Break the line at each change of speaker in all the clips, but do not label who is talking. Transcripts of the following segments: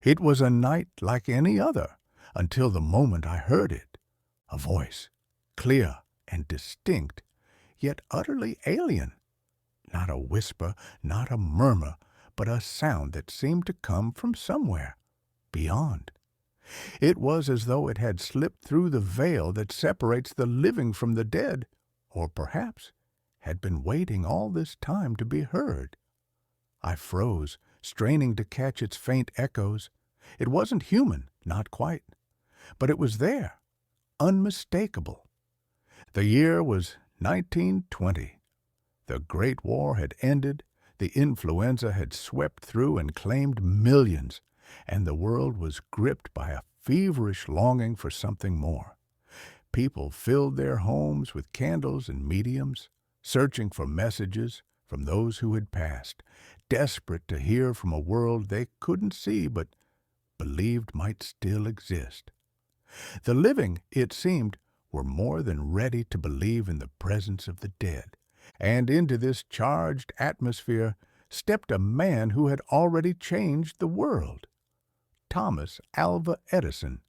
It was a night like any other, until the moment I heard it. A voice, clear and distinct, yet utterly alien. Not a whisper, not a murmur, but a sound that seemed to come from somewhere beyond. It was as though it had slipped through the veil that separates the living from the dead, or perhaps had been waiting all this time to be heard. I froze, straining to catch its faint echoes. It wasn't human, not quite, but it was there, unmistakable. The year was 1920. The Great War had ended, the influenza had swept through and claimed millions, and the world was gripped by a feverish longing for something more. People filled their homes with candles and mediums, searching for messages from those who had passed, desperate to hear from a world they couldn't see but believed might still exist. The living, it seemed, were more than ready to believe in the presence of the dead, and into this charged atmosphere stepped a man who had already changed the world. Thomas Alva Edison.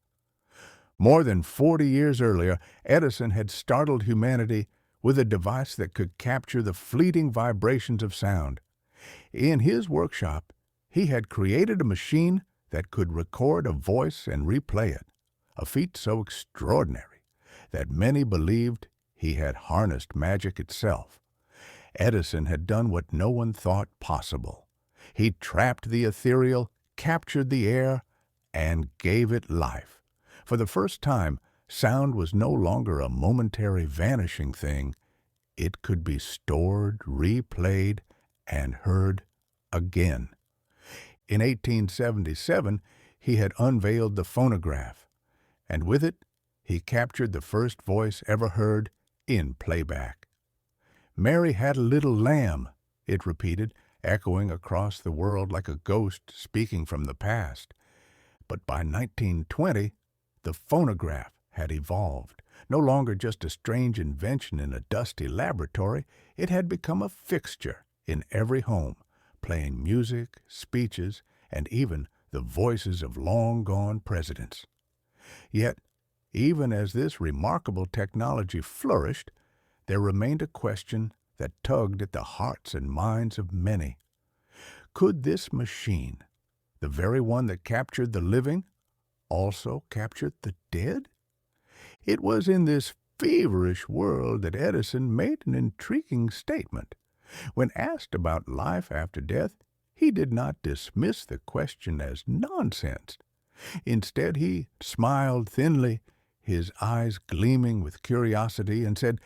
More than 40 years earlier, Edison had startled humanity with a device that could capture the fleeting vibrations of sound. In his workshop, he had created a machine that could record a voice and replay it, a feat so extraordinary that many believed he had harnessed magic itself. Edison had done what no one thought possible. He trapped the ethereal, captured the air, and gave it life. For the first time, sound was no longer a momentary vanishing thing. It could be stored, replayed, and heard again. In 1877, he had unveiled the phonograph, and with it, he captured the first voice ever heard in playback. "Mary had a little lamb," it repeated, echoing across the world like a ghost speaking from the past. But by 1920, the phonograph had evolved. No longer just a strange invention in a dusty laboratory, it had become a fixture in every home, playing music, speeches, and even the voices of long-gone presidents. Yet, even as this remarkable technology flourished, there remained a question that tugged at the hearts and minds of many. Could this machine, the very one that captured the living, also captured the dead? It was in this feverish world that Edison made an intriguing statement. When asked about life after death, he did not dismiss the question as nonsense. Instead, he smiled thinly, his eyes gleaming with curiosity, and said,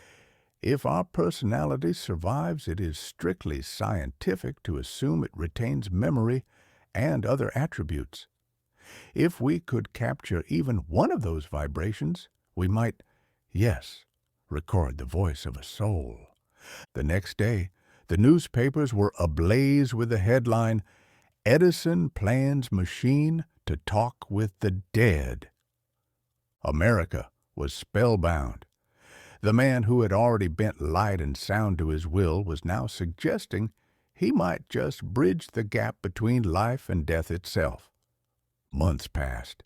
"If our personality survives, it is strictly scientific to assume it retains memory and other attributes. If we could capture even one of those vibrations, we might, yes, record the voice of a soul." The next day, the newspapers were ablaze with the headline, "Edison Plans Machine to Talk with the Dead." America was spellbound. The man who had already bent light and sound to his will was now suggesting he might just bridge the gap between life and death itself. Months passed,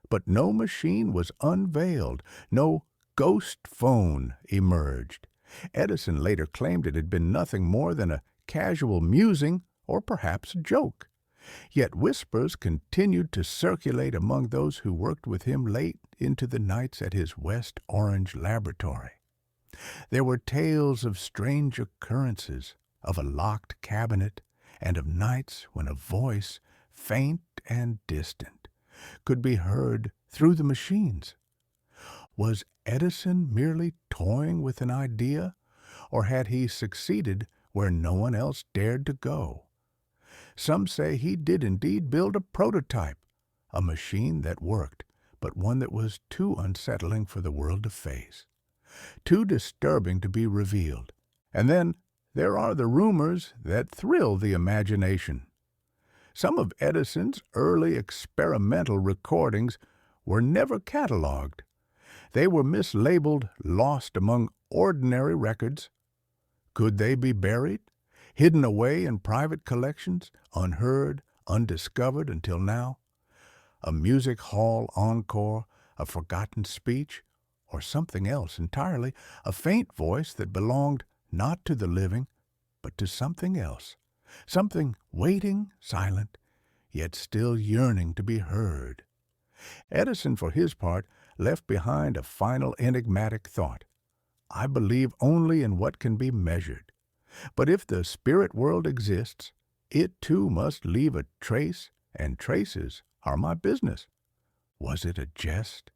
but no machine was unveiled, no ghost phone emerged. Edison later claimed it had been nothing more than a casual musing or perhaps a joke. Yet whispers continued to circulate among those who worked with him late into the nights at his West Orange laboratory. There were tales of strange occurrences, of a locked cabinet, and of nights when a voice, faint and distant, could be heard through the machines. Was Edison merely toying with an idea, or had he succeeded where no one else dared to go? Some say he did indeed build a prototype, a machine that worked, but one that was too unsettling for the world to face, too disturbing to be revealed. And then there are the rumors that thrill the imagination. Some of Edison's early experimental recordings were never catalogued. They were mislabeled, lost among ordinary records. Could they be buried, hidden away in private collections, unheard, undiscovered until now? A music hall encore, a forgotten speech, or something else entirely, a faint voice that belonged not to the living, but to something else, something waiting, silent, yet still yearning to be heard. Edison, for his part, left behind a final enigmatic thought. I believe only in what can be measured. But if the spirit world exists, it too must leave a trace, and traces are my business. Was it a jest?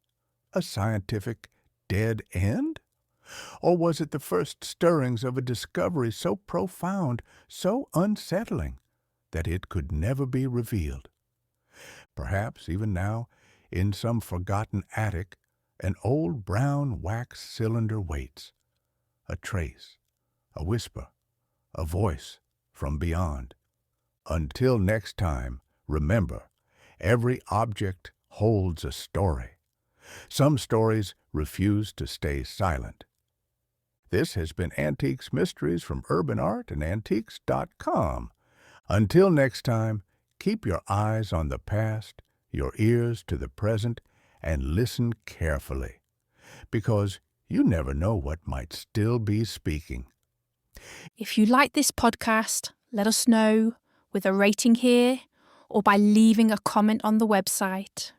A scientific dead end? Or was it the first stirrings of a discovery so profound, so unsettling, that it could never be revealed? Perhaps, even now, in some forgotten attic, an old brown wax cylinder waits. A trace, a whisper, a voice from beyond. Until next time, remember, every object holds a story. Some stories refuse to stay silent. This has been Antiques Mysteries from Urban Art and Antiques.com. Until next time, keep your eyes on the past, your ears to the present, and listen carefully, because you never know what might still be speaking.
If you like this podcast, let us know with a rating here or by leaving a comment on the website.